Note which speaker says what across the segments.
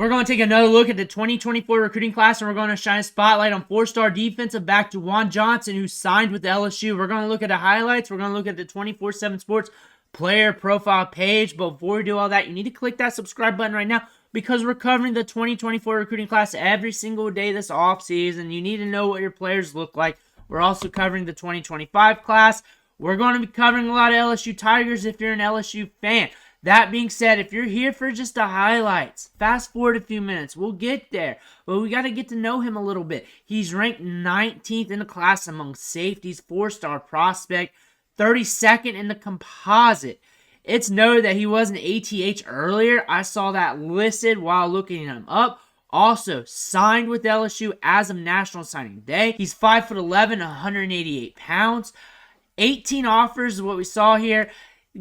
Speaker 1: We're going to take another look at the 2024 recruiting class, and we're going to shine a spotlight on four-star defensive back Juwan Johnson, who signed with LSU. We're going to look at the highlights. We're going to look at the 24/7 Sports player profile page. But before we do all that, you need to click that subscribe button right now, because we're covering the 2024 recruiting class every single day this offseason. You need to know what your players look like. We're also covering the 2025 class. We're going to be covering a lot of LSU Tigers if you're an LSU fan. That being said, if you're here for just the highlights, fast forward a few minutes. We'll get there. But we got to get to know him a little bit. He's ranked 19th in the class among safeties, 4-star prospect, 32nd in the composite. It's noted that he was an ATH earlier. I saw that listed while looking him up. Also, signed with LSU as of National Signing Day. He's 5'11", 188 pounds. 18 offers is what we saw here.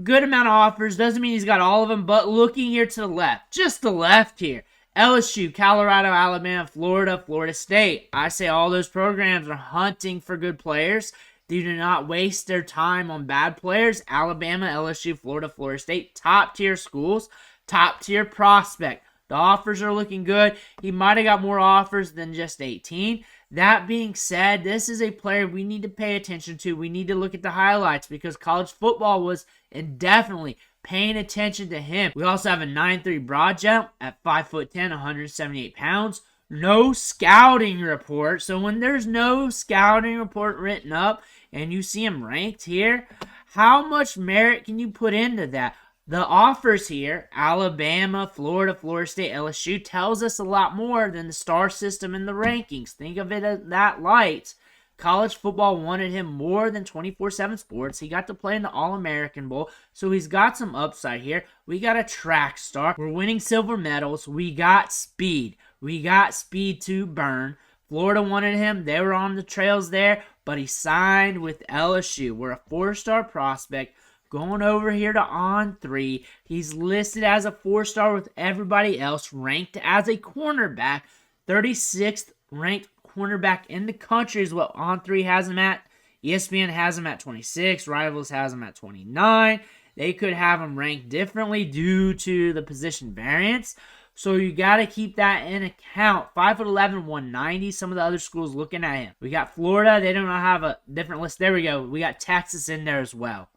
Speaker 1: Good amount of offers. Doesn't mean he's got all of them, but looking here to the left, just the left here, LSU, Colorado, Alabama, Florida, Florida State. I say all those programs are hunting for good players. They do not waste their time on bad players. Alabama, LSU, Florida, Florida State, top-tier schools, top-tier prospect. The offers are looking good. He might have got more offers than just 18. That being said, this is a player we need to pay attention to. We need to look at the highlights because college football was indefinitely paying attention to him. We also have a 9'3" broad jump at 5'10", 178 pounds. No scouting report. So when there's no scouting report written up and you see him ranked here, how much merit can you put into that? The offers here, Alabama, Florida, Florida State, LSU, tells us a lot more than the star system and the rankings. Think of it as that light. College football wanted him more than 24/7 Sports. He got to play in the All-American Bowl, so he's got some upside here. We got a track star. We're winning silver medals. We got speed. We got speed to burn. Florida wanted him. They were on the trails there, but he signed with LSU. We're a 4-star prospect. Going over here to On3, he's listed as a 4-star with everybody else, ranked as a cornerback. 36th ranked cornerback in the country is what On3 has him at. ESPN has him at 26. Rivals has him at 29. They could have him ranked differently due to the position variance. So you got to keep that in account. 5'11", 190. Some of the other schools looking at him. We got Florida. They don't have a different list. There we go. We got Texas in there as well.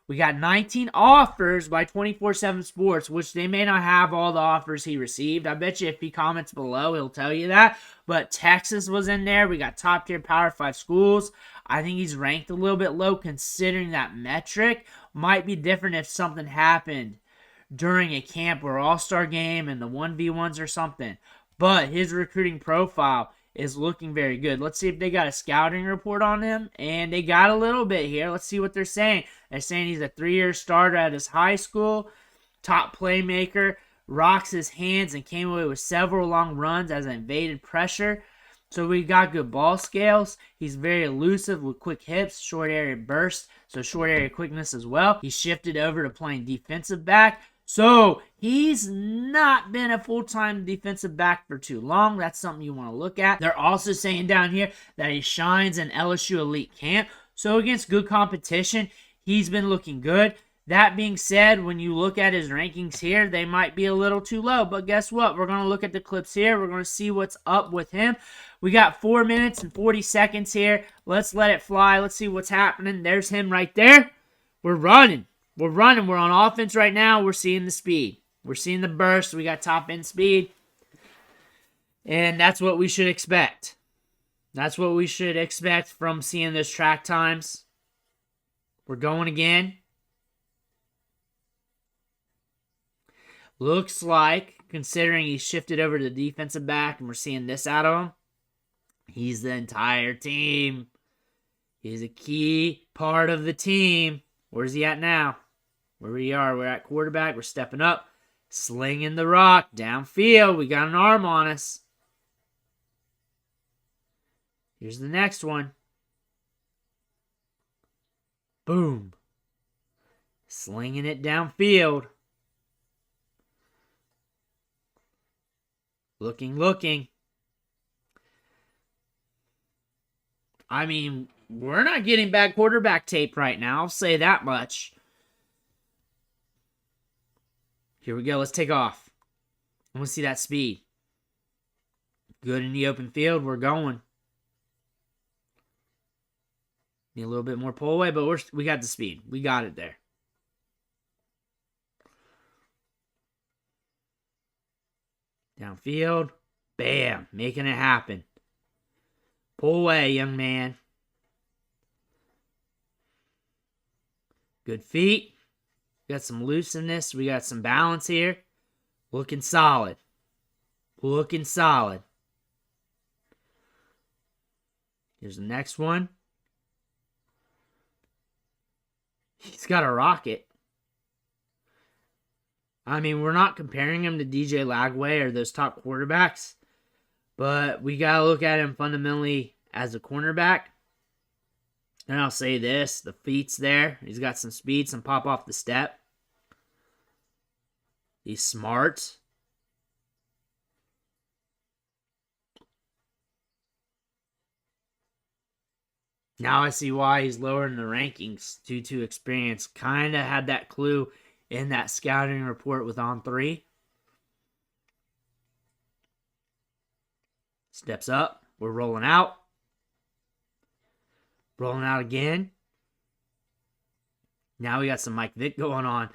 Speaker 1: We got 19 offers by 24/7 Sports, which they may not have all the offers he received. I bet you if he comments below, he'll tell you that. But Texas was in there. We got top-tier Power 5 schools. I think he's ranked a little bit low considering that metric. Might be different if something happened during a camp or all-star game and the 1v1s or something. But his recruiting profile is looking very good. Let's see if they got a scouting report on him. And they got a little bit here. Let's see what they're saying. They're saying he's a 3-year starter at his high school. Top playmaker. Rocks his hands and came away with several long runs as invaded pressure. So we got good ball scales. He's very elusive with quick hips, short area burst. So short area quickness as well. He shifted over to playing defensive back. So he's not been a full-time defensive back for too long. That's something you want to look at. They're also saying down here that he shines in LSU Elite Camp. So against good competition, he's been looking good. That being said, when you look at his rankings here, they might be a little too low. But guess what? We're going to look at the clips here. We're going to see what's up with him. We got 4 minutes and 40 seconds here. Let's let it fly. Let's see what's happening. There's him right there. We're running. We're running. We're on offense right now. We're seeing the speed. We're seeing the burst. We got top-end speed. And that's what we should expect. That's what we should expect from seeing those track times. We're going again. Looks like, considering he shifted over to the defensive back and we're seeing this out of him, he's the entire team. He's a key part of the team. Where's he at now? Where we are, we're at quarterback. We're stepping up, slinging the rock downfield. We got an arm on us. Here's the next one. Boom. Slinging it downfield. Looking. I mean, we're not getting bad quarterback tape right now. I'll say that much. Here we go. Let's take off. I want to see that speed. Good in the open field. We're going. Need a little bit more pull away, but we got the speed. We got it there. Downfield. Bam. Making it happen. Pull away, young man. Good feet. Got some looseness. We got some balance here. Looking solid. Looking solid. Here's the next one. He's got a rocket. I mean, we're not comparing him to DJ Lagway or those top quarterbacks, but we got to look at him fundamentally as a cornerback. And I'll say this, the feet's there. He's got some speed, some pop off the step. He's smart. Now I see why he's lower in the rankings due to experience. Kind of had that clue in that scouting report with On 3. Steps up. We're rolling out. Rolling out again. Now we got some Mike Vick going on.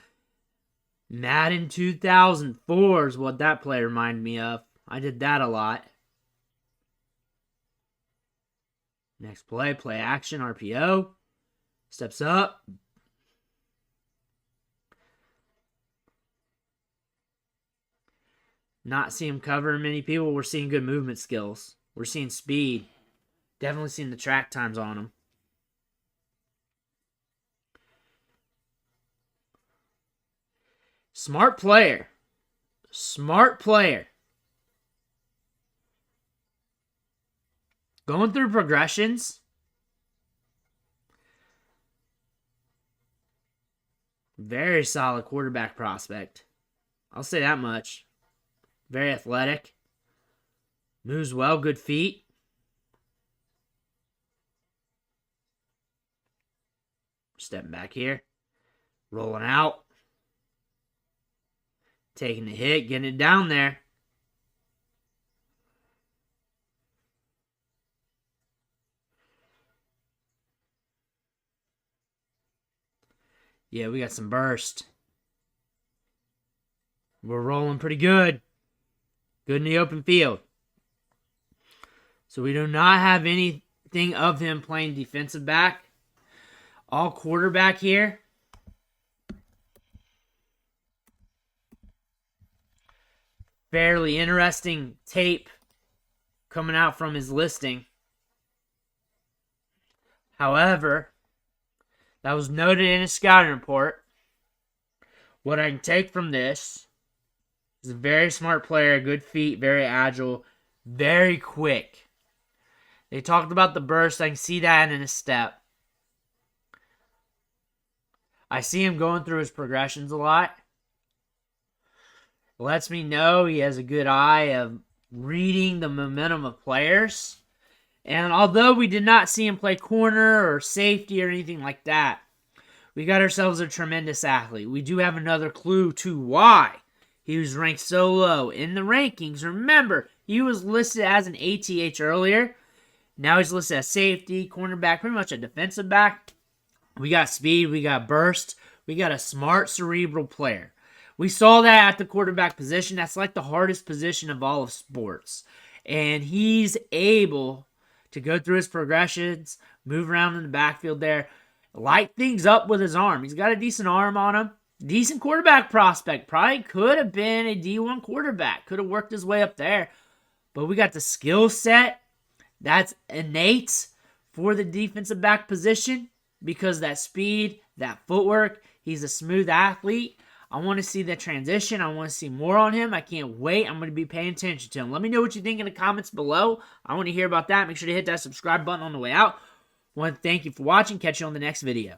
Speaker 1: Madden 2004 is what that play reminded me of. I did that a lot. Next play, play action, RPO. Steps up. Not seeing him cover many people. We're seeing good movement skills. We're seeing speed. Definitely seeing the track times on him. Smart player. Smart player. Going through progressions. Very solid quarterback prospect. I'll say that much. Very athletic. Moves well, good feet. Stepping back here. Rolling out. Taking the hit, getting it down there. Yeah, we got some burst. We're rolling pretty good. Good in the open field. So we do not have anything of him playing defensive back. All quarterback here. Fairly interesting tape coming out from his listing. However, that was noted in his scouting report. What I can take from this is a very smart player, good feet, very agile, very quick. They talked about the burst. I can see that in his step. I see him going through his progressions a lot. It lets me know he has a good eye of reading the momentum of players. And although we did not see him play corner or safety or anything like that, we got ourselves a tremendous athlete. We do have another clue to why he was ranked so low in the rankings. Remember, he was listed as an ATH earlier. Now he's listed as safety, cornerback, pretty much a defensive back. We got speed, we got burst, we got a smart cerebral player. We saw that at the quarterback position. That's like the hardest position of all of sports. And he's able to go through his progressions, move around in the backfield there, light things up with his arm. He's got a decent arm on him. Decent quarterback prospect. Probably could have been a D1 quarterback. Could have worked his way up there. But we got the skill set that's innate for the defensive back position because that speed, that footwork, he's a smooth athlete. I want to see the transition. I want to see more on him. I can't wait. I'm going to be paying attention to him. Let me know what you think in the comments below. I want to hear about that. Make sure to hit that subscribe button on the way out. I want to thank you for watching. Catch you on the next video.